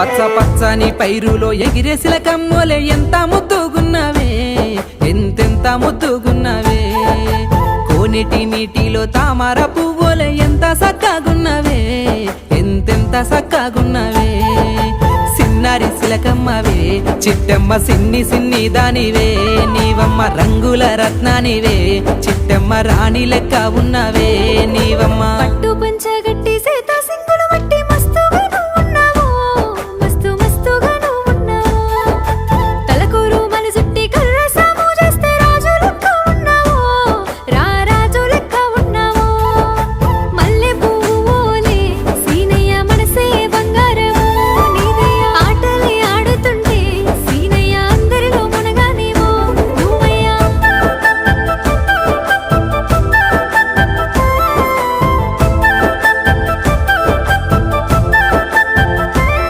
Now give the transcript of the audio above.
పచ్చ పచ్చని పైరులో ఎగిరే సిలకమ్మోలే ఎంత ముద్దుగున్నవే, ఎంతెంత ముద్దుగున్నవే. కోనేటి నీటిలో తామర పువ్వులే ఎంత సక్కగున్నవే, ఎంతెంత సక్కగున్నవే. సిన్నారి సిలకమ్మవే చిట్టెమ్మ సిన్ని సిన్ని దానివే, నీవమ్మ రంగుల రత్నానివే, చిట్టెమ్మ రాణి లెక్క ఉన్నవే నీవమ్మ. పట్టు పంచ